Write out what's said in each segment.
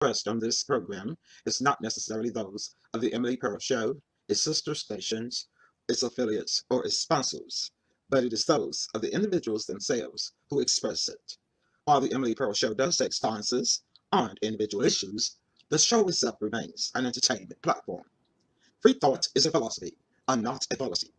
expressed on this program is not necessarily those of the Emily Pearl Show, its sister stations, its affiliates, or its sponsors, but it is those of the individuals themselves who express it. While the Emily Pearl Show does take stances on individual issues, the show itself remains an entertainment platform. Free thought is a philosophy, and not a policy.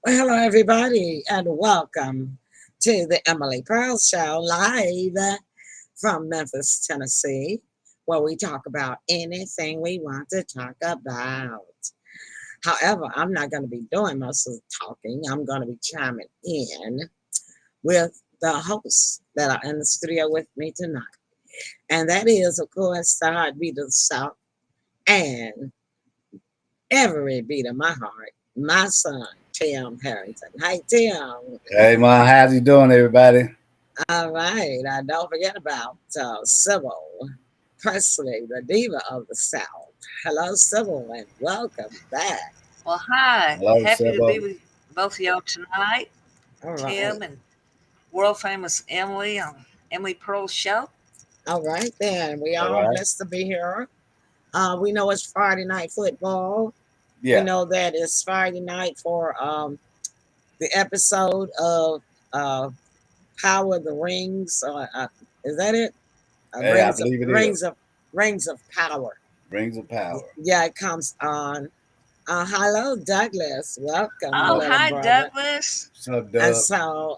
Well, hello, everybody, and welcome to the Emily Pearl Show live from Memphis, Tennessee, where we talk about anything we want to talk about. However, I'm not going to be doing most of the talking. I'm going to be chiming in with the hosts that are in the studio with me tonight. And that is, of course, the heartbeat of the South and every beat of my heart, my son, Tim Harrington. Hey, Tim. Hey man, how's you doing, everybody? All right. Don't forget about Sybil Presley, the diva of the South. Hello, Sybil, and welcome back. Well, hi. Hello, Happy to be Sebo. with both of y'all tonight. All right. Tim and world famous Emily on Emily Pearl's show. All right, then. We All all right. blessed to be here. We know it's Friday night football. We Yeah. know that it's Friday night for the episode of uh, Power of the Rings. Is that it? Hey, I believe it is. Rings of Power. Rings of power. Yeah, it comes on. Hello, Douglas. Welcome, my Oh, Oh, little hi, brother. Douglas. what's up, And Dub? so,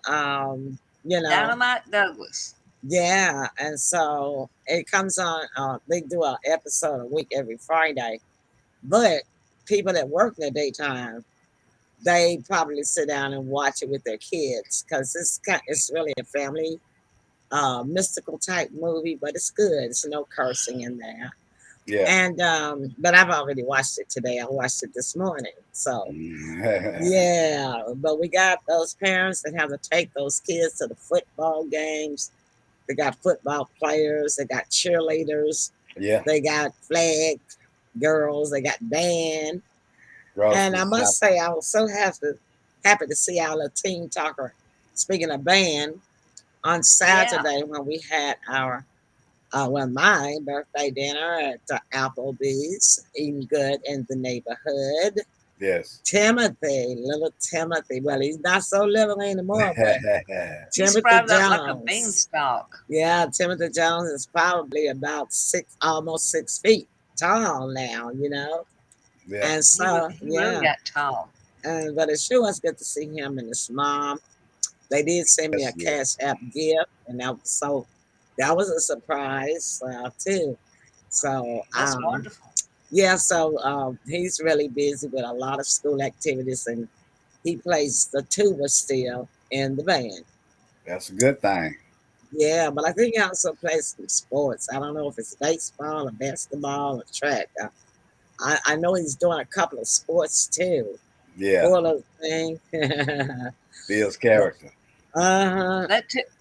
Dynamite Douglas. yeah. And so it comes on. They do an episode a week every Friday. But people that work in the daytime, they probably sit down and watch it with their kids because it's really a family mystical type movie, but it's good. It's no cursing in there. Yeah. And but I've already watched it today. I watched it this morning. So yeah, but we got those parents that have to take those kids to the football games. They got football players, they got cheerleaders, Yeah. they got flag girls, they got band. And Grocery I must shopping. say I was so happy to see our little team talker. Speaking of band, on Yeah. Saturday when we had our my birthday dinner at Applebee's, eating good in the neighborhood. Yes. Timothy, little Timothy. Well, he's not so little anymore, but He Timothy sprouted up like a Jones. beanstalk. Yeah, Timothy Jones is probably about almost 6 feet tall now, Yeah. And He, so, he really yeah, got tall. but it sure was good to see him and his mom. They did send me a Yes. Yes. Cash App gift, and that was a surprise too. So, That's wonderful. yeah, so he's really busy with a lot of school activities, and he plays the tuba still in the band. That's a good thing. Yeah, but I think he also plays some sports. I don't know if it's baseball or basketball or track. I know he's doing a couple of sports too. Yeah. Full of things. Builds But character. uh-huh,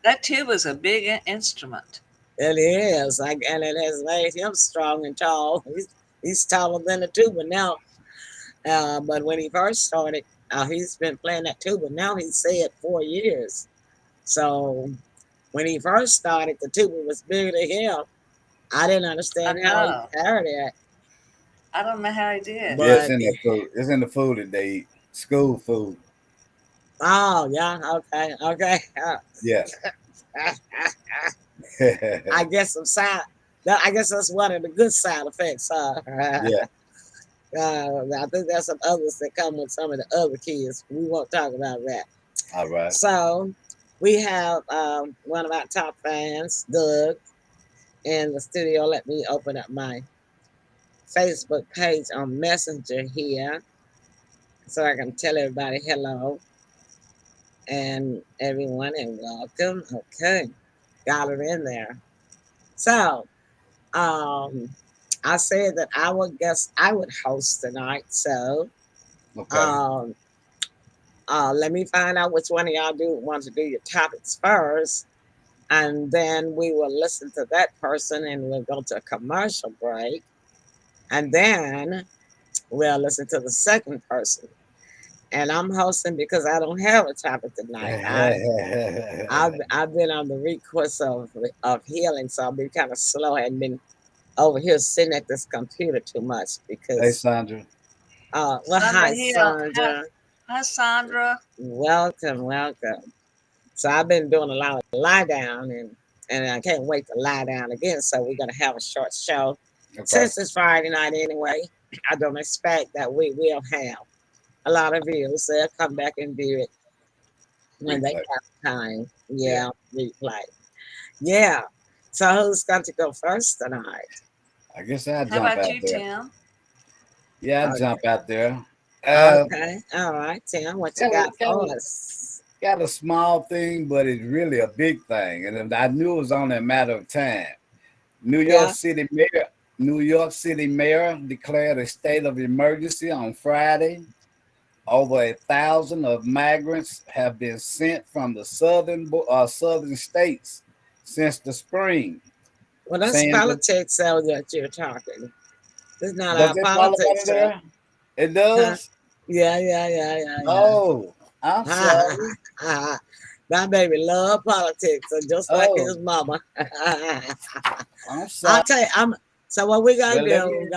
That tube is a big instrument. it is. And it has made him strong and tall. He's taller than the tuba now. But when he first started, he's been playing that tuba. Now he's said 4 years. So when he first started, the tuba was bigger than him. I didn't I understand how he know. carried it, I don't know how he did. Yeah, it's but in the food. It's in the food that they eat. School food. oh yeah, okay, okay. Yeah. I guess some side. I guess that's one of the good side effects. Yeah. I think there's some others that come with some of the other kids. We won't talk about that. All right. So we have one of our top fans, Doug, in the studio. Let me open up my Facebook page on Messenger here so I can tell everybody hello and everyone and welcome. Okay, got it in there. So um, I said that I would host tonight. So Okay. um, let me find out which one of y'all do want to do your topics first, and then we will listen to that person, and we'll go to a commercial break, and then we'll listen to the second person. And I'm hosting because I don't have a topic tonight. I've been on the recourse of healing, so I've been kind of slow and been over here sitting at this computer too much Hey, because Sandra. well, Sandra hi Hill. Hi, Sandra, hi, Sandra. welcome, welcome. So I've been doing a lot of lie down, and I can't wait to lie down again. So we're gonna have a short show Okay. since it's Friday night anyway. I don't expect that we will have a lot of views. They'll come back and view it when they Replay. have time. Yeah. Yeah, replay. Yeah. So who's going to go first tonight? I guess I'll How jump about out you, there. Tim? Yeah, I'll Okay. jump out there. Okay. All right, Tim. What you Got a, got got for a, us? got a small thing, but it's really a big thing. And I knew it was only a matter of time. New York Yeah. City Mayor, New York City Mayor declared a state of emergency on Friday. Over 1,000 of migrants have been sent from the southern states since the spring. Well, that's Saying that, politics so that you're talking. This is not does our it fall about politics it show. there? It Huh? does. Yeah, yeah, yeah, yeah, yeah. Oh, I'm sorry. My baby love politics, and just like Oh, his mama. I'm I'll sorry. tell you, so what we gotta Well, let do, me. we're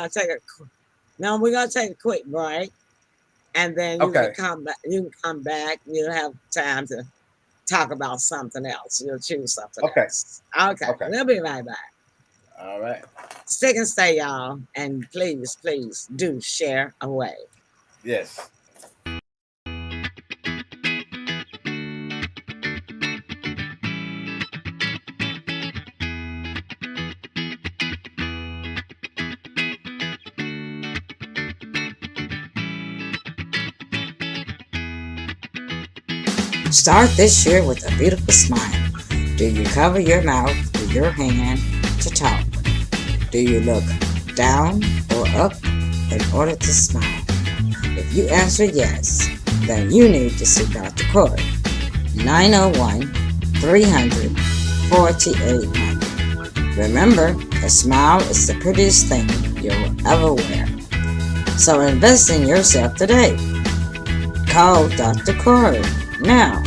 gonna take a quick break, and then you can Okay, come back. You can come back. You'll have time to talk about something else. You'll choose something okay, else. Okay, okay. we'll be right back. All right. Stick and stay, y'all, and please, please do share away. Yes. Start this year with a beautiful smile. Do you cover your mouth with your hand to talk? Do you look down or up in order to smile? If you answer yes, then you need to see Dr. Corey. 901 300 4800. Remember, a smile is the prettiest thing you'll ever wear. So invest in yourself today. Call Dr. Corey now.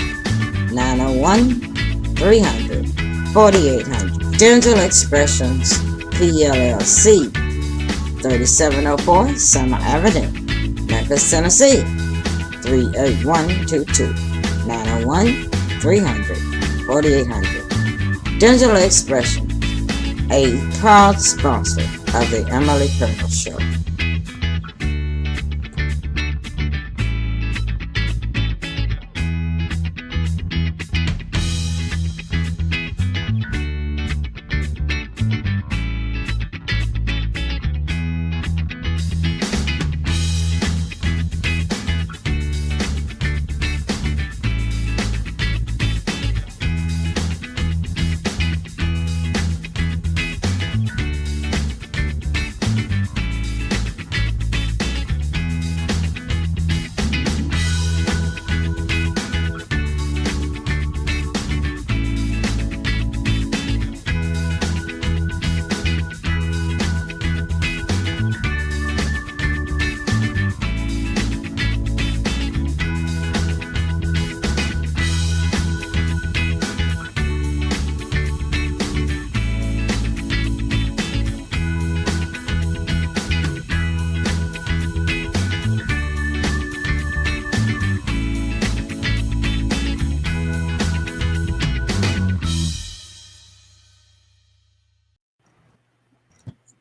901 300 4800. Dental Expressions PLLC, 3704 Summer Avenue, Memphis, Tennessee, 38122. 901 300 4800. Dental Expression, a proud sponsor of the Emily Pearl Show.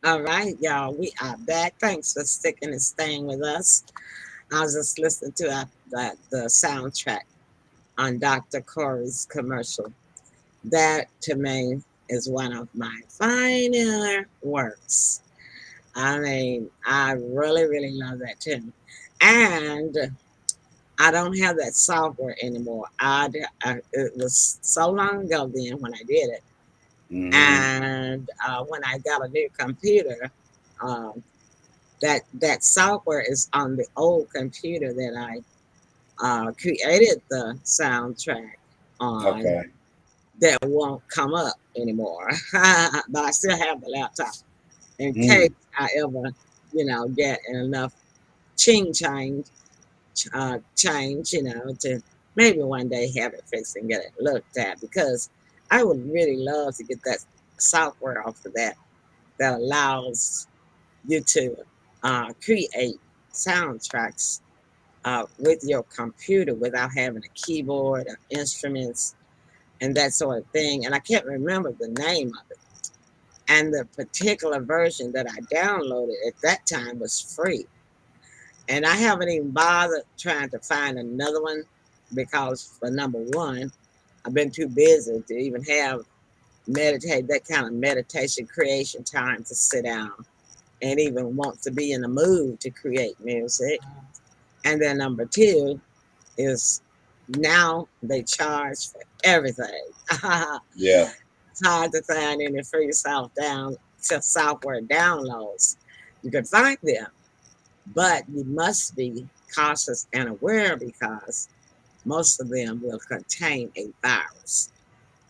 All right, y'all, we are back. Thanks for sticking and staying with us. I was just listening to the soundtrack on Dr. Corey's commercial. That, to me, is one of my finer works. I mean, I really, really love that tune. And I don't have that software anymore. It was so long ago then when I did it. Mm-hmm. And when I got a new computer, um, that software is on the old computer that I created the soundtrack on. Okay. That won't come up anymore. But I still have the laptop in Mm. case I ever, get enough change, to maybe one day have it fixed and get it looked at, because I would really love to get that software off of that allows you to create soundtracks with your computer without having a keyboard or instruments and that sort of thing. And I can't remember the name of it. And the particular version that I downloaded at that time was free. And I haven't even bothered trying to find another one because, for number one, I've been too busy to even have meditate that kind of meditation creation time to sit down and even want to be in the mood to create music. And then number two is now they charge for everything. Yeah. It's hard to find any free software downloads. You can find them, but you must be cautious and aware because most of them will contain a virus.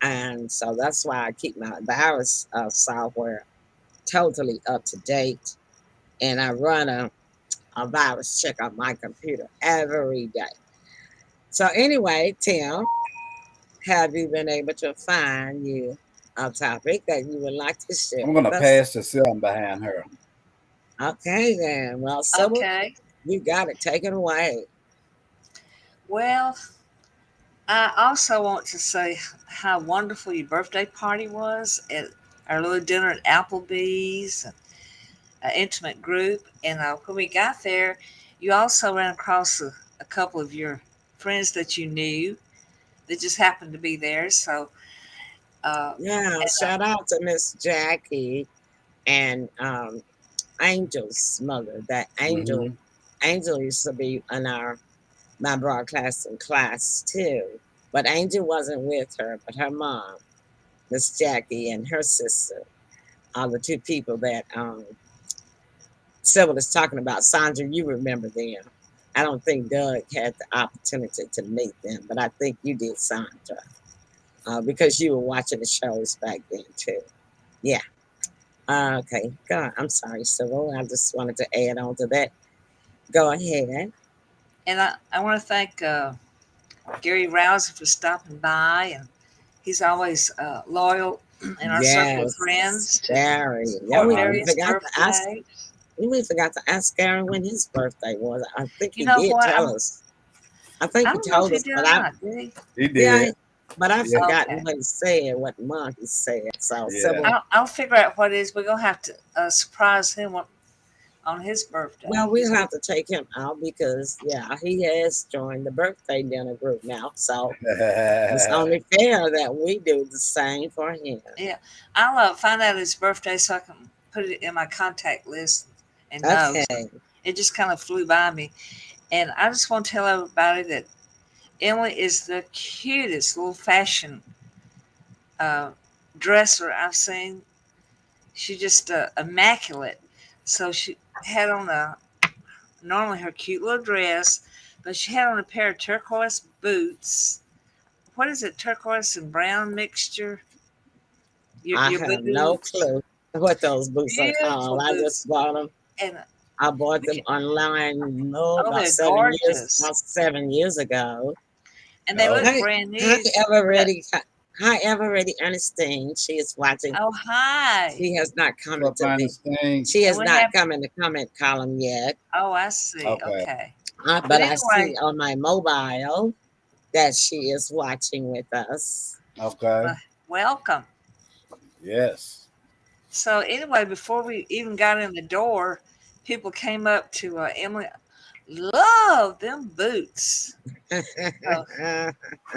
And so that's why I keep my virus software totally up to date. And I run a virus check on my computer every day. So anyway, Tim, have you been able to find you a topic that you would like to share I'm with gonna us? pass the film behind her. Okay then. Well, Sybil, Okay. you got it. Take it away. Well, I also want to say how wonderful your birthday party was at our little dinner at Applebee's, an intimate group. And when we got there, you also ran across a couple of your friends that you knew that just happened to be there. So, Yeah, and, shout out to Miss Jackie and Angel's mother. That Hmm. Angel used to be in my broadcasting class too. But Angel wasn't with her, but her mom, Miss Jackie, and her sister are the two people that Sybil is talking about. Sandra, you remember them. I don't think Doug had the opportunity to meet them, but I think you did, Sandra, because you were watching the shows back then too. Yeah. Okay. God, I'm sorry, Sybil. I just wanted to add on to that. Go ahead. I want to thank Gary Rouse for stopping by, and he's always loyal in our circle of Yes, friends to Gary. Yeah, support we Uh-huh. various forgot to ask. birthdays. We forgot to ask Gary when his birthday was. I think You he know did what? tell us. I think I he don't know if told he us, did but or not, did he? He yeah, did. but I've Yeah. forgotten Okay. what he said, what month he said. So, Yeah. Sybil, I'll figure out what it is. We're gonna have to surprise him on his well, birthday. we'll have to take him out because, yeah, he has joined the birthday dinner group now. So it's only fair that we do the same for him. Yeah, I'll find out his birthday so I can put it in my contact list and know. So Okay. it just kind of flew by me, and I just want to tell everybody that Emily is the cutest little fashion uh, dresser I've seen. She just immaculate. So she had on normally her cute little dress, but she had on a pair of turquoise boots. What is it, turquoise and brown mixture? I Your have no boots, clue what those boots are beautiful called. I just boots, bought them. and I bought we them can, online, no, oh, they're gorgeous, about 7 years ago. and they look Oh, Hi, brand hi, new. ever But ready? Hi, ever ready? Ernestine. She is watching. oh, hi, She has not come what's into up, the. Ernestine? She and has we not have. come in the comment column yet. Oh, I see. Okay. Okay, but But I see anyway, on my mobile that she is watching with us. Okay. uh, welcome. Yes. So anyway, before we even got in the door, people came up to Emily. Love them boots. So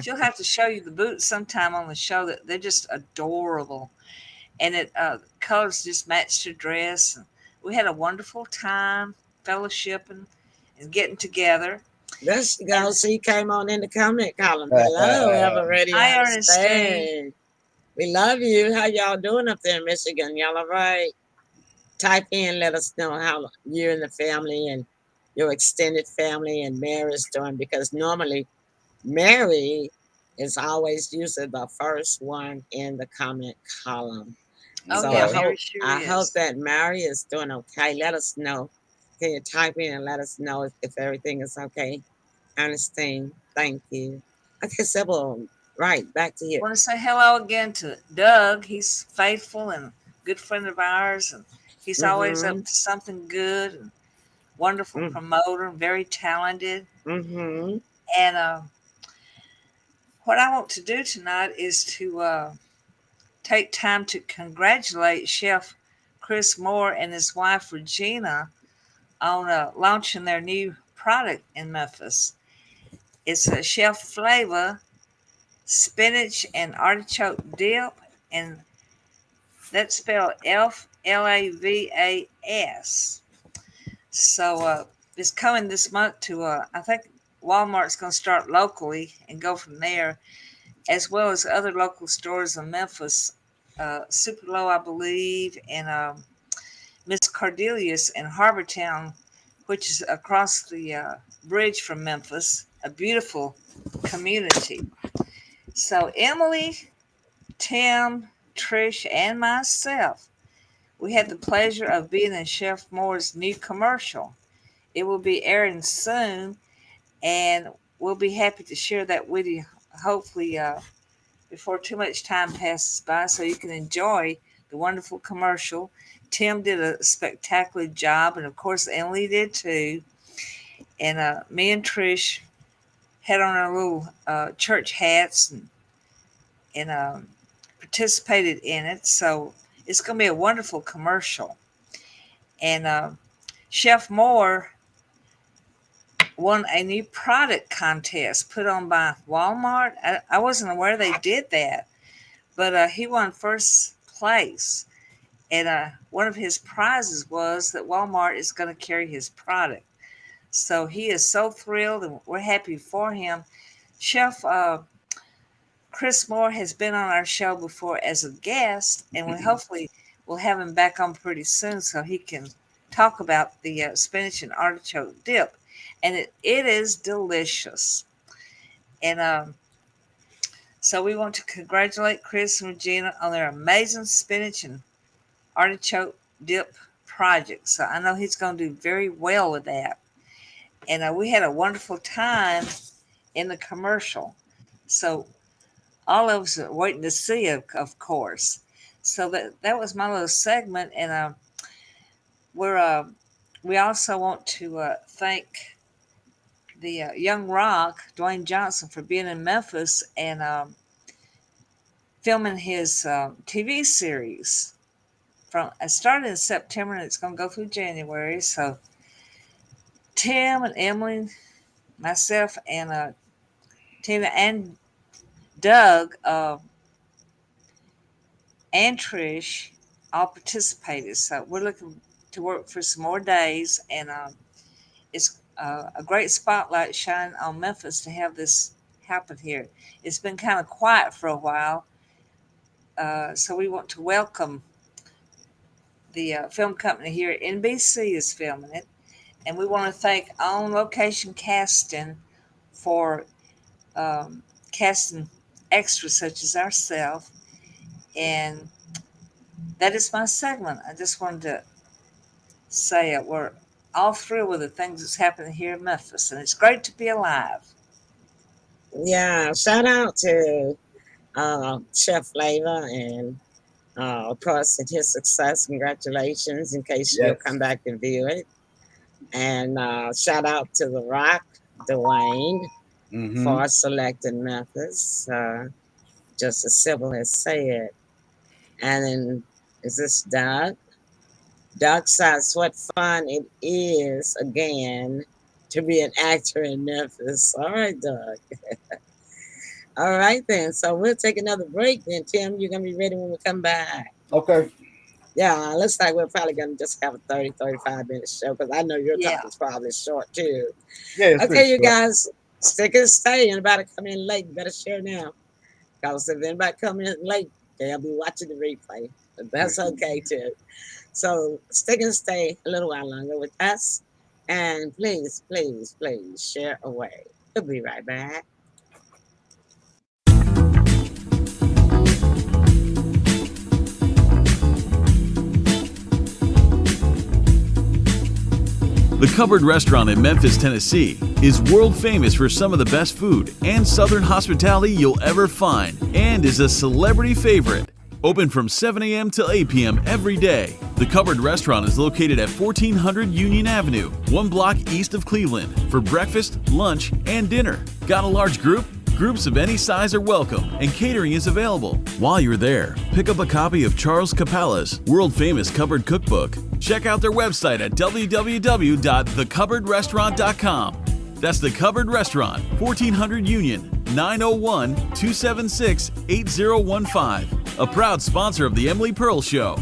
she'll have to show you the boots sometime on the show. That they're just adorable, and it colors just matched her dress. And we had a wonderful time fellowshipping and getting together. There she And goes. She came on in the comment column. Hello, ever ready? hi, Ernestine. Understand? We love you. How y'all doing up there in Michigan? Y'all all right? Type in, let us know how you and the family and your extended family and Mary is doing because normally Mary is always usually the first one in the comment column. Oh So yeah, Okay. Mary sure I hope is. that Mary is doing okay. Let us know. Can you type in and let us know if everything is okay? Ernestine, thank you. Okay, Sybil, right, back to you. Want to say hello again to Doug. He's faithful and good friend of ours, and he's always Mm-hmm. up to something good and wonderful promoter and very talented. Mm-hmm. And what I want to do tonight is to take time to congratulate Chef Chris Moore and his wife Regina on launching their new product in Memphis. It's a Chef Flavor spinach and artichoke dip, and that's spelled Flavas. So it's coming this month to, I think Walmart's going to start locally and go from there, as well as other local stores in Memphis. Super Low, I believe, and Miss Cordelia's in Harbortown, which is across the bridge from Memphis, a beautiful community. So Emily, Tim, Trish, and myself, we had the pleasure of being in Chef Moore's new commercial. It will be airing soon, and we'll be happy to share that with you, hopefully before too much time passes by, so you can enjoy the wonderful commercial. Tim did a spectacular job, and of course Emily did too. And me and Trish had on our little church hats and participated in it. So it's going to be a wonderful commercial. And Chef Moore won a new product contest put on by Walmart. I wasn't aware they did that, but he won first place. And one of his prizes was that Walmart is going to carry his product. So he is so thrilled, and we're happy for him. Chef Chris Moore has been on our show before as a guest, and we hopefully will have him back on pretty soon so he can talk about the spinach and artichoke dip. And it is delicious. And so we want to congratulate Chris and Regina on their amazing spinach and artichoke dip project. So I know he's going to do very well with that. And we had a wonderful time in the commercial. So all of us are waiting to see it, of course. So that was my little segment. And we also want to thank the Young Rock, Dwayne Johnson, for being in Memphis and filming his TV series. It started in September and it's going to go through January. So Tim and Emily, myself, and Tina and Doug and Trish all participated. So we're looking to work for some more days, and it's a great spotlight shine on Memphis to have this happen here. It's been kind of quiet for a while, so we want to welcome the film company here. NBC is filming it, and we want to thank On Location Casting for casting extras such as ourselves. And that is my segment. I just wanted to say we're all thrilled with the things that's happening here in Memphis, and it's great to be alive. Yeah, shout out to Chef Flavor and of course his success. Congratulations, in case you'll come back and view it. And shout out to The Rock, Dwayne, for selecting Memphis, just as Sybil has said. And then, is this Doug? Doug says, what fun it is, again, to be an actor in Memphis. All right, Doug. All right, then. So we'll take another break then, Tim. You're going to be ready when we come back. Okay. Yeah, looks like we're probably going to just have a 30, 35-minute show, because I know your talk is probably short, too. Yeah. Okay, you guys, stick and stay. Anybody come in late, you better share now. Because if anybody come in late, they'll be watching the replay. But that's okay, too. So stick and stay a little while longer with us. And please, please, please share away. We'll be right back. The Cupboard Restaurant in Memphis, Tennessee is world famous for some of the best food and Southern hospitality you'll ever find, and is a celebrity favorite. Open from 7 a.m. till 8 p.m. every day. The Cupboard Restaurant is located at 1400 Union Avenue, 1 block east of Cleveland, for breakfast, lunch, and dinner. Got a large group? Groups of any size are welcome, and catering is available. While you're there, pick up a copy of Charles Capala's world-famous cupboard cookbook. Check out their website at www.thecupboardrestaurant.com. That's The Cupboard Restaurant, 1400 Union, 901-276-8015. A proud sponsor of the Emily Pearl Show.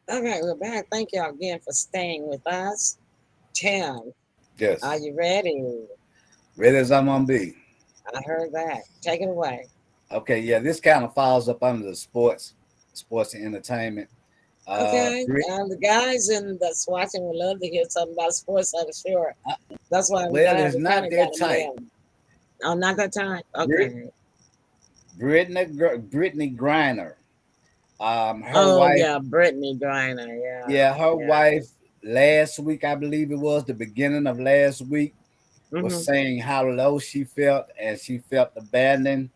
Okay, we're back. Thank you again for staying with us. Tim, Yes. are you ready? Ready as I'm gonna be. I heard that. Take it away. Okay, yeah, this kind of falls up under the sports and entertainment. Okay, Brit- the guys in that's watching would love to hear something about sports, I'm sure. That's why I'm well, glad it's we not kinda that got 'em tight. in. Oh, not that time? Brit- Okay. Brittany Griner, her Oh, wife, yeah, Brittany Griner. Yeah. her wife last week, I believe it was the beginning of last week, was Hmm. saying how low she felt and she felt abandoned,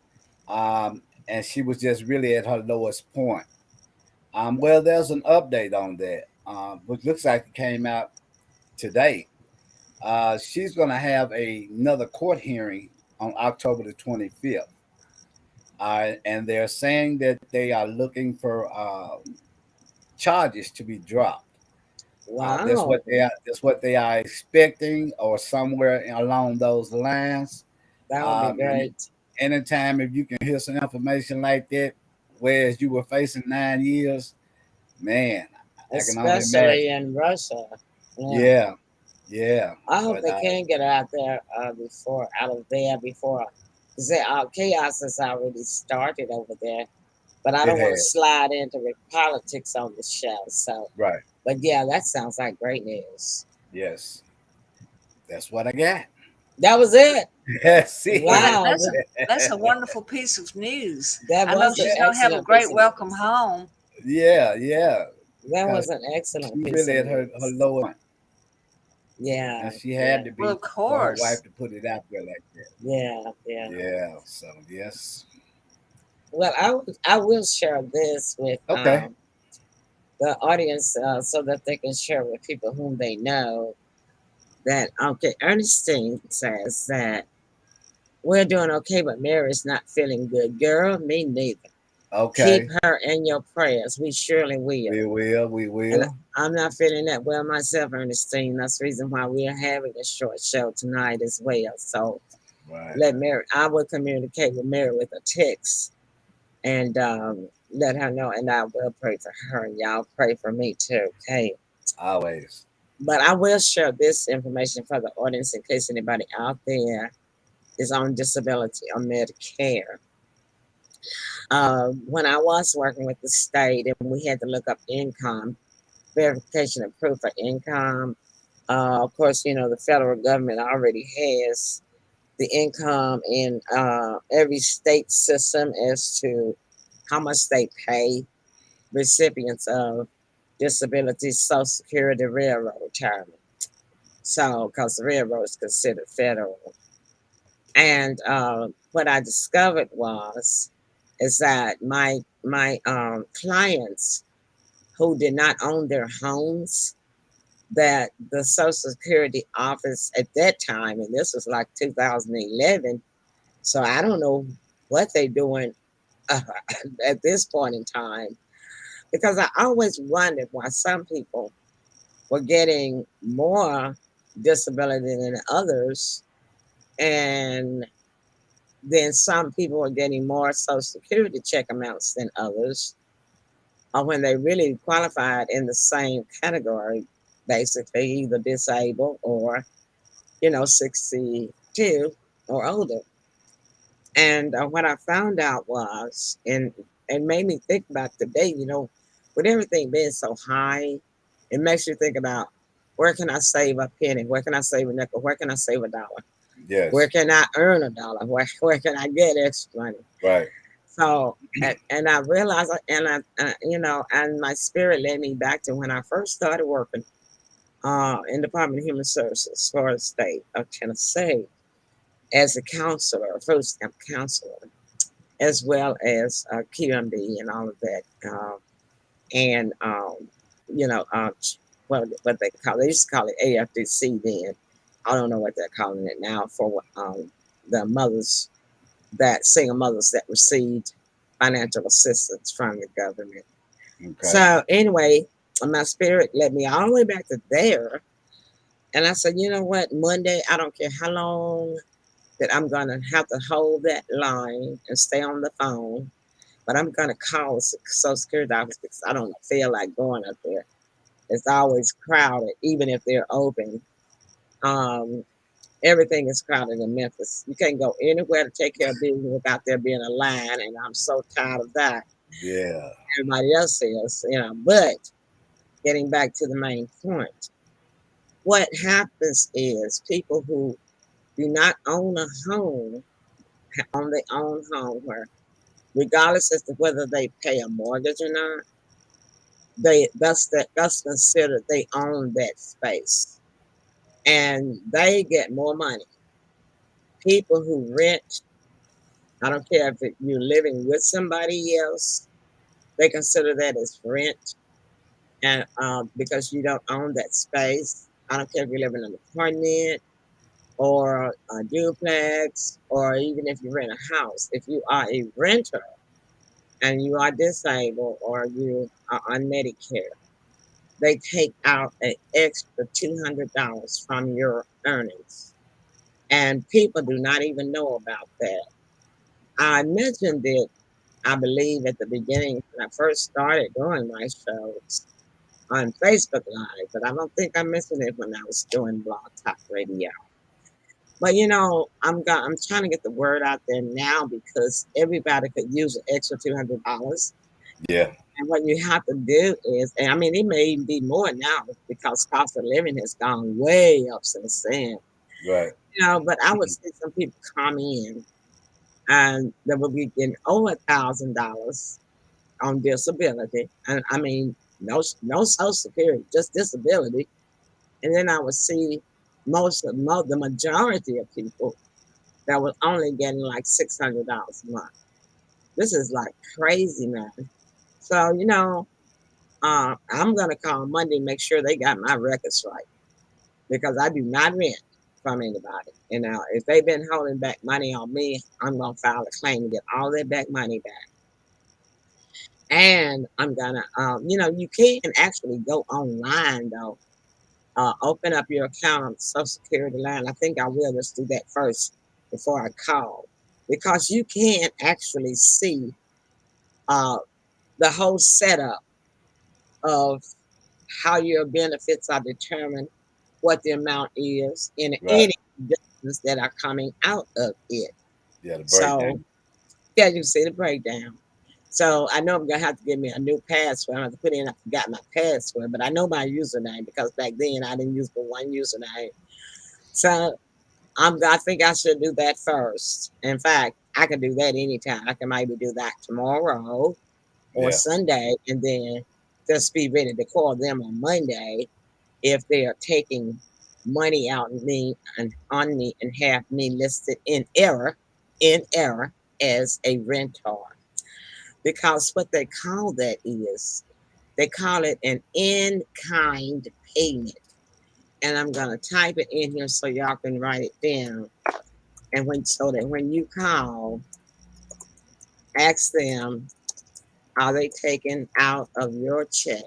and she was just really at her lowest point. Well, there's an update on that, which looks like it came out today. She's going to have another court hearing on October the 25th. And they're saying that they are looking for charges to be dropped. That's Wow. what they are. That's what they are expecting, or somewhere along those lines. That would be Um, great. Anytime if you can hear some information like that, whereas you were facing 9 years, man, I can only Especially imagine. in Russia. Yeah, yeah. I hope But they can get her out there out of there before. Because chaos has already started over there. But I it don't want to has, slide into politics on the show. So, right. but yeah, that sounds like great news. Yes, that's what I got. That was it. That's it. Wow. That's a wonderful piece of news. That I know was an she's going to have a excellent great piece of welcome news. home. Yeah, That because was an excellent she piece really of at her news. lower point, Yeah. and she had to Well, be of for her course. wife to put it out there like that. Yeah. Yeah. So yes. Well, I will share this with Okay. the audience so that they can share with people whom they know. That okay, Ernestine says that we're doing okay, but Mary's not feeling good. Girl, me neither. Okay. Keep her in your prayers. We surely will. We And will. I'm not feeling that well myself, Ernestine. That's the reason why we are having a short show tonight as well. So Right. let Mary, I will communicate with Mary with a text and let her know, and I will pray for her, and y'all pray for me too, okay? Always. But I will share this information for the audience in case anybody out there is on disability or Medicare. When I was working with the state and we had to look up income, verification of proof of income, of course, you know, the federal government already has the income in every state system as to how much they pay recipients of disability, Social Security, railroad retirement. So, because the railroad is considered federal. And what I discovered is that my clients who did not own their homes, that the Social Security office at that time, and this was like 2011, so I don't know what they're doing at this point in time, because I always wondered why some people were getting more disability than others, and then some people were getting more Social Security check amounts than others, or when they really qualified in the same category, basically either disabled or, 62 or older. And what I found out was, and it made me think about today, with everything being so high, it makes you think about where can I save a penny? Where can I save a nickel? Where can I save $1? Yes. Where can I earn $1? Where can I get extra money? Right. So, and I realized, and and my spirit led me back to when I first started working in the Department of Human Services for the state of Tennessee as a counselor, a food stamp counselor, as well as QMB and all of that. And, you know, what they call it, they used to call it AFDC then. I don't know what they're calling it now for the mothers, that single mothers that received financial assistance from the government. Okay. So anyway, my spirit led me all the way back to there. And I said, you know what, Monday, I don't care how long that I'm going to have to hold that line and stay on the phone, but I'm going to call the Social Security office because I don't feel like going up there. It's always crowded, even if they're open. Um, Everything is crowded in Memphis. You can't go anywhere to take care of business without there being a line, and I'm so tired of that. Yeah. Everybody else is, you know. But getting back to the main point, what happens is people who do not own a home, own their own home, where regardless as to whether they pay a mortgage or not, that's considered they own that space, and they get more money. People who rent, I don't care if you're living with somebody else, they consider that as rent, and because you don't own that space. I don't care if you live in an apartment or a duplex, or even if you rent a house. If you are a renter and you are disabled or you are on Medicare, they take out an extra $200 from your earnings. And people do not even know about that. I mentioned it, I believe, at the beginning when I first started doing my shows on Facebook Live, but I don't think I mentioned it when I was doing Blog Talk Radio. But you know, I'm trying to get the word out there now because everybody could use an extra $200. Yeah. And what you have to do is, and I mean, it may even be more now because cost of living has gone way up since then. Right. You know, but I would see some people come in and they will be getting over $1,000 on disability, and I mean, no Social Security, just disability. And then I would see the majority of people that was only getting like $600 a month. This is like crazy, man. So you know, I'm gonna call Monday and make sure they got my records right because I do not rent from anybody. You know, if they've been holding back money on me, I'm gonna file a claim to get all that back money back. And I'm gonna, you know, you can actually go online though. Open up your account on the Social Security line. I think I will just do that first before I call because you can actually see uh, the whole setup of how your benefits are determined, what the amount is, and Right. any deductions that are coming out of it. Yeah. The So, breakdown. yeah, you see the breakdown. So I know I'm gonna have to give me a new password. I have to put in. I forgot my password, but I know my username because back then I didn't use but one username. So I think I should do that first. In fact, I can do that anytime. I can maybe do that tomorrow or Yeah. Sunday, and then just be ready to call them on Monday if they are taking money out of me and on me and have me listed in error as a rentor. Because what they call that is they call it an in-kind payment. And I'm gonna type it in here so y'all can write it down. And so that when you call, ask them, are they taking out of your check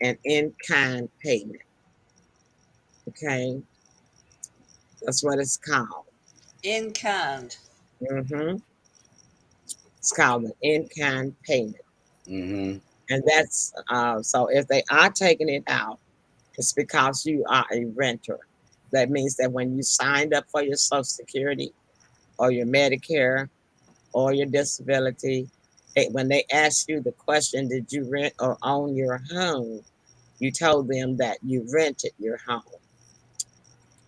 an in-kind payment? Okay, that's what it's called. In kind. hmm It's called an in-kind payment. Mm-hmm. And that's so if they are taking it out, it's because you are a renter. That means that when you signed up for your Social Security or your Medicare or your disability, when they ask you the question, did you rent or own your home? You told them that you rented your home.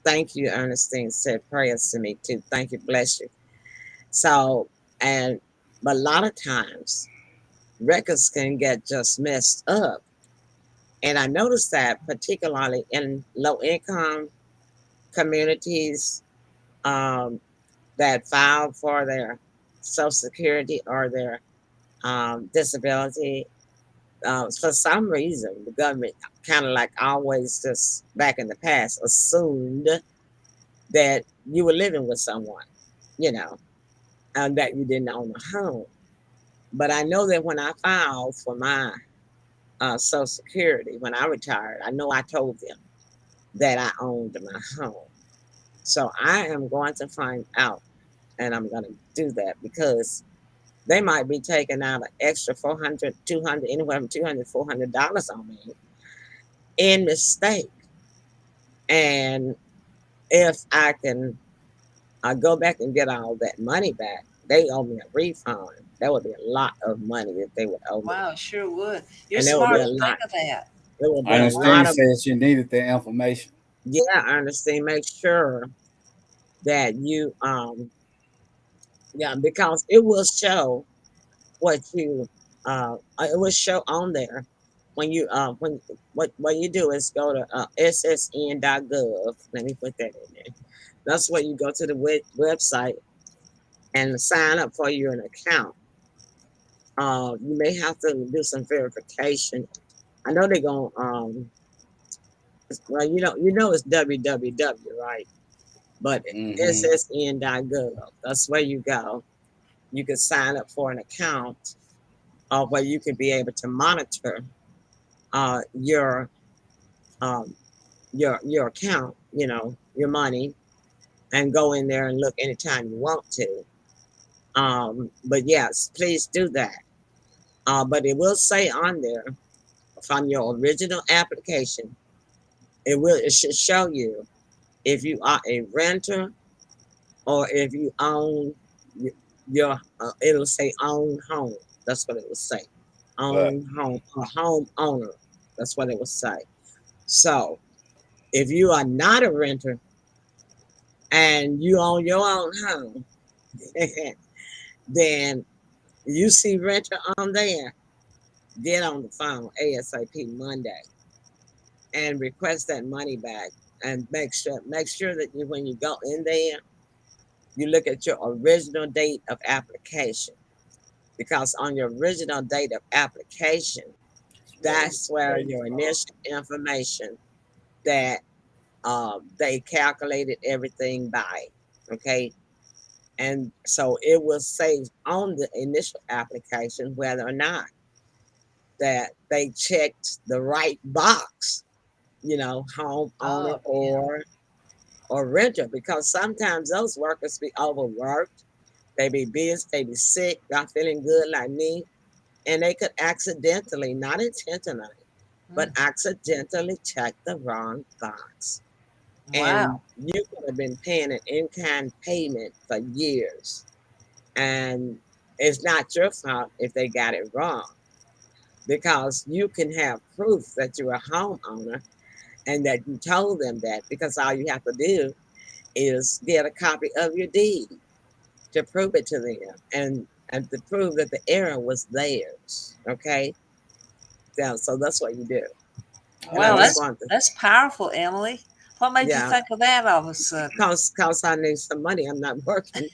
Thank you, Ernestine said prayers to me too. Thank you, bless you. So, and but a lot of times records can get just messed up And I noticed that particularly in low income communities um, that file for their Social Security or their disability, for some reason, the government kind of like always just back in the past assumed that you were living with someone, you know, and that you didn't own a home. But I know that when I filed for my Social Security, when I retired, I know I told them that I owned my home. So I am going to find out and I'm going to do that because they might be taking out an extra 400, 200, anywhere from 200, $400 on me in mistake. And if I can go back and get all that money back, they owe me a refund. That would be a lot of money that they would owe me. Wow, sure would. You're And there would be smart a to think lot. of that. There would be a lot Ernestine of, said she needed the information. yeah, Ernestine, make sure that you, yeah, because it will show what you, it will show on there when you, what you do is go to ssn.gov. Let me put that in there. That's where you go to the website and sign up for your account. You may have to do some verification. I know they're going well, it's www, right? But Mm-hmm. ssn.gov, that's where you go. You can sign up for an account where you can be able to monitor uh, your um, your account, your money, and go in there and look anytime you want to. But yes, please do that. But it will say on there from your original application, it should show you if you are a renter or if you own your it'll say own home. That's what it will say. Right. Own home or home owner. That's what it will say. So if you are not a renter and you own your own home, then you see renter on there, get on the phone ASAP Monday and request that money back and make sure that when you go in there, you look at your original date of application because on your original date of application, that's where your initial information that they calculated everything by. Okay. And so it will say on the initial application whether or not that they checked the right box, homeowner Oh, yeah. or renter, because sometimes those workers be overworked, they be busy, they be sick, not feeling good like me, and they could accidentally, not intentionally, but Mm. accidentally check the wrong box. And Wow. you could have been paying an in-kind payment for years. And it's not your fault if they got it wrong because you can have proof that you're a homeowner and that you told them that, because all you have to do is get a copy of your deed to prove it to them and to prove that the error was theirs. Okay. So that's what you do. And I Wow, just Okay. want to, that's powerful, Emily. What made you yeah, think of that all of a sudden? cause I need some money. I'm not working.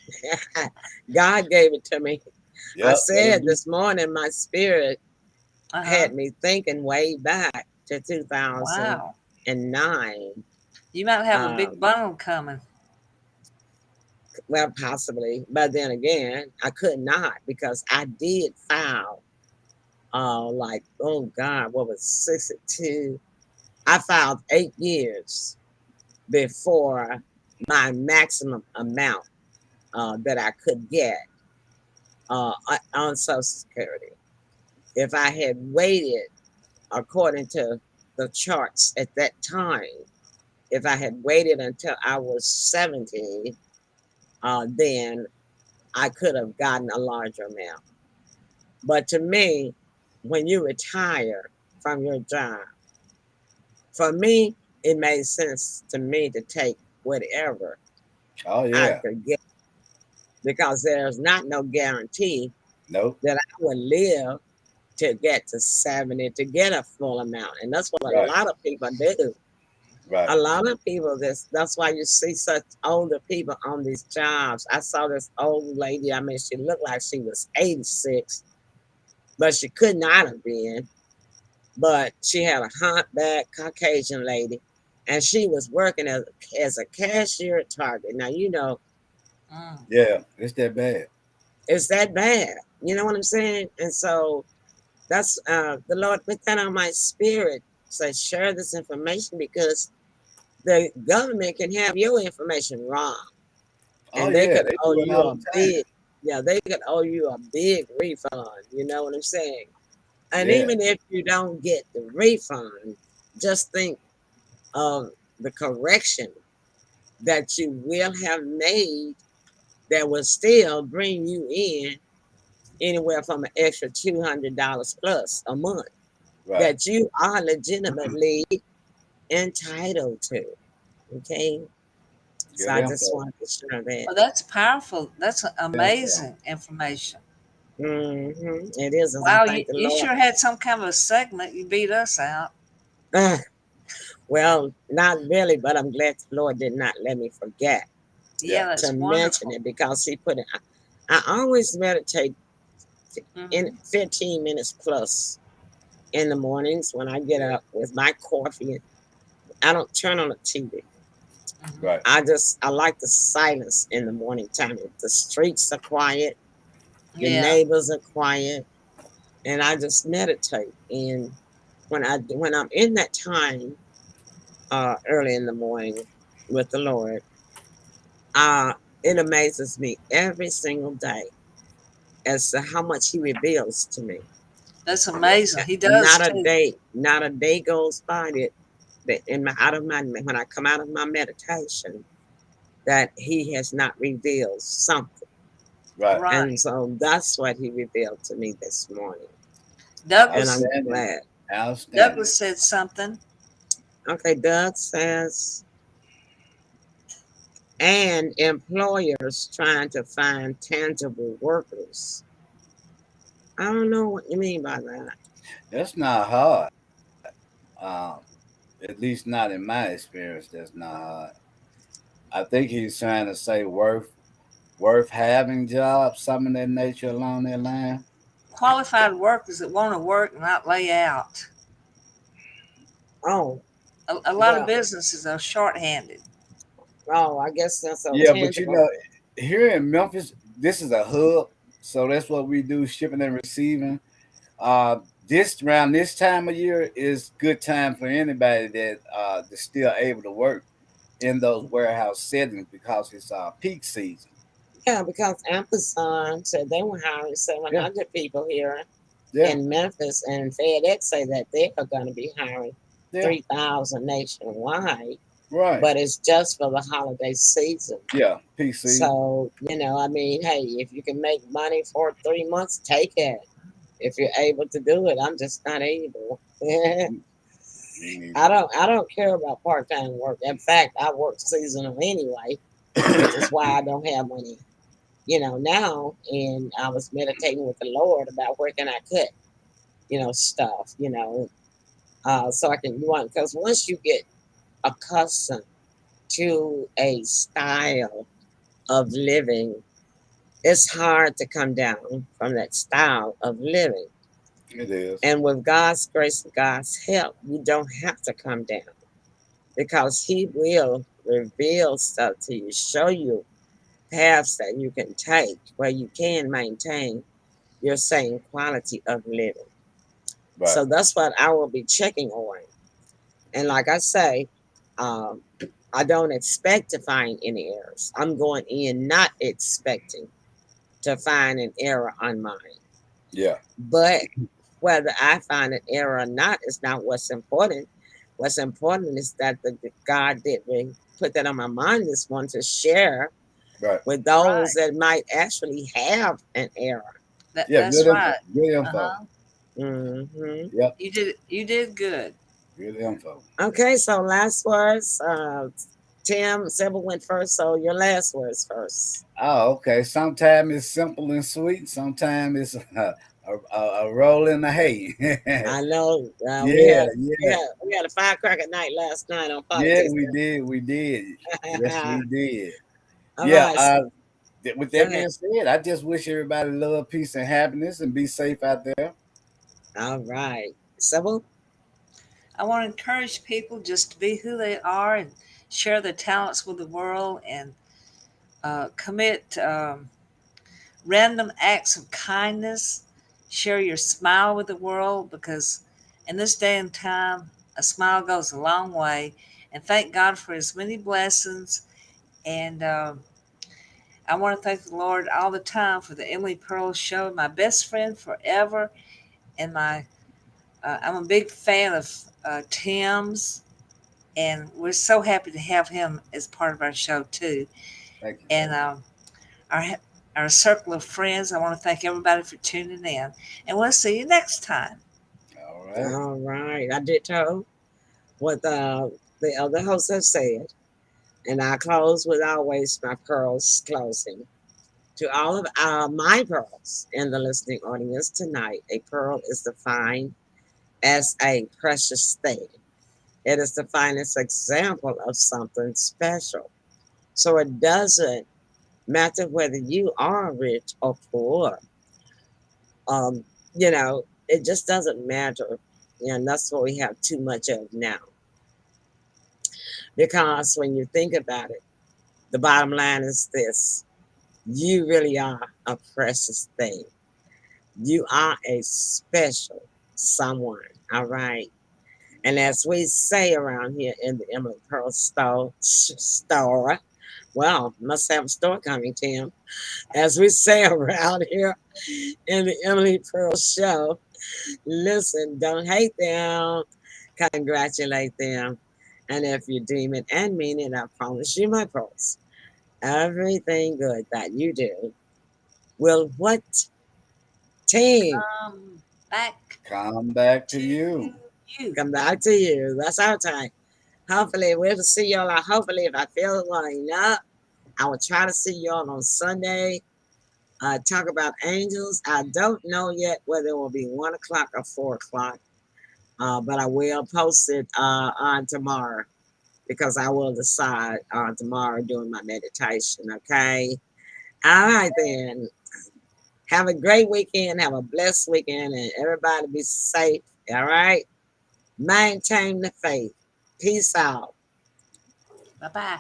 God gave it to me. I Yep. That'll said do. this morning, my spirit Uh-huh. had me thinking way back to 2009. Wow. You might have a big Um, bundle coming. well, possibly, but then again, I could not because I did file. Like, oh God, what was 62? I filed 8 years before my maximum amount that I could get on Social Security. If I had waited according to the charts at that time, if I had waited until I was 70, then I could have gotten a larger amount. But to me, when you retire from your job, for me, it made sense to me to take whatever Oh I yeah. could get because there's not no guarantee Nope. that I would live to get to 70 to get a full amount. And that's what a Right. lot of people do. Right. A lot of people, that's why you see such older people on these jobs. I saw this old lady, I mean, she looked like she was 86, but she could not have been. But she had a humpback Caucasian lady, and she was working as a cashier at Target. Now, you know, Mm. Yeah, it's that bad. it's that bad. You know what I'm saying? And so that's the Lord put that on my spirit. Say, share this information because the government can have your information wrong, Oh and they yeah, could they owe do it you all a the time. big, yeah, they could owe you a big refund. You know what I'm saying? And Yeah. even if you don't get the refund, just think of the correction that you will have made that will still bring you in anywhere from an extra $200 plus a month Right. that you are legitimately entitled to. Okay. So Good I just info. wanted to share that. Well, that's powerful. That's Good info. amazing information. It is, as I Wow, thank the you Lord. sure had some kind of a segment. You beat us out. Ah, well, not really, but I'm glad the Lord did not let me forget Yeah, Yeah. to that's mention wonderful. it because He put it. I always meditate in Hmm. 15 minutes plus in the mornings when I get up with my coffee. I don't turn on the TV. Hmm. Right. I like the silence in the morning time. The streets are quiet, your Yeah. neighbors are quiet, and I just meditate. And when I'm in that time early in the morning with the Lord, uh, it amazes me every single day as to how much He reveals to me. That's amazing. He does Not a too. day, not a day goes by that in my out of my when I come out of my meditation that He has not revealed something. Right. And Right. so that's what He revealed to me this morning. And Douglas I'm Outstanding. glad. Outstanding. Douglas said something. Okay, Doug says, and employers trying to find tangible workers. I don't know what you mean by that. That's not hard. Um, at least not in my experience. That's not hard. I think he's trying to say worth having jobs, something of that nature along that line. Qualified workers that want to work and not lay out. Oh, A lot of well, businesses are shorthanded. oh, I guess that's so Yeah, but you tangible. know, here in Memphis, this is a hub, so that's what we do, shipping and receiving. This around this time of year is good time for anybody that is still able to work in those warehouse settings because it's peak season. Yeah, because Amazon said they were hiring Yeah, 700 people here yeah, in Memphis, and FedEx say that they are going to be hiring yeah. 3,000 nationwide, Right. but it's just for the holiday season. Yeah, peak season. So, I mean, hey, if you can make money for 3 months, take it. If you're able to do it, I'm just not able. Me neither. I don't care about part-time work. In fact, I work seasonal anyway, which is why I don't have money, now. And I was meditating with the Lord about where can I cut, stuff, so I can one because once you get accustomed to a style of living, it's hard to come down from that style of living. It is. And with God's grace and God's help, you don't have to come down because He will reveal stuff to you, show you paths that you can take where you can maintain your same quality of living. Right. So that's what I will be checking on. And like I say, um, I don't expect to find any errors. I'm going in not expecting to find an error on mine. Yeah. But whether I find an error or not is not what's important. What's important is that God did put that on my mind this one to share Right. with those Right. that might actually have an error. Yeah. That's Good info. right. Good Uh info. huh. Hmm. Yep. You did good. Good info. Okay, so last words. Tim, Sybil went first, so your last words first. Oh, okay. Sometimes it's simple and sweet. Sometimes it's a roll in the hay. I know Yeah, yeah, we had a firecracker night last night on yeah. politics. We did. Yes, we did. All Yeah. right, so With go that ahead. being said, I just wish everybody love, peace, and happiness, and be safe out there. All right, Sybil. I want to encourage people just to be who they are and share their talents with the world and commit random acts of kindness. Share your smile with the world because in this day and time, a smile goes a long way. And thank God for His many blessings. And I want to thank the Lord all the time for the Emily Pearl Show, my best friend forever. And I'm a big fan of Tim's, and we're so happy to have him as part of our show too. Thank you. And our our circle of friends, I want to thank everybody for tuning in, and we'll see you next time. All right. All right, I did tell what the other hosts have said, and I close with always my pearls closing. To all of my pearls in the listening audience tonight, a pearl is defined as a precious thing. It is the finest example of something special. So it doesn't matter whether you are rich or poor. Um, it just doesn't matter. And that's what we have too much of now. Because when you think about it, the bottom line is this: you really are a precious thing. You are a special someone. All right. And as we say around here in the Emily Pearl store, well, must have a store coming, Tim. As we say around here in the Emily Pearl show, listen, don't hate them, congratulate them. And if you deem it and mean it, I promise you, my pearls, everything good that you do will what? Team, Back Come back to to you. you. come back to you. That's our time. Hopefully, we'll see y'all. Hopefully, if I feel like enough, I will try to see y'all on Sunday. Talk about angels. I don't know yet whether it will be 1 o'clock or 4 o'clock, but I will post it on tomorrow because I will decide on tomorrow during my meditation. Okay. All right, then. Have a great weekend. Have a blessed weekend, and everybody be safe. All right. Maintain the faith. Peace out. Bye bye.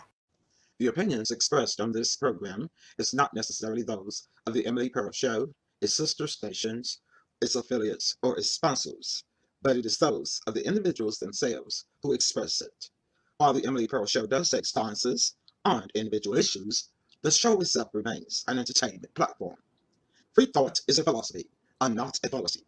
The opinions expressed on this program is not necessarily those of the Emily Pearl Show, its sister stations, its affiliates, or its sponsors, but it is those of the individuals themselves who express it. While the Emily Pearl Show does take stances on individual issues, the show itself remains an entertainment platform. Free thought is a philosophy, and not a policy.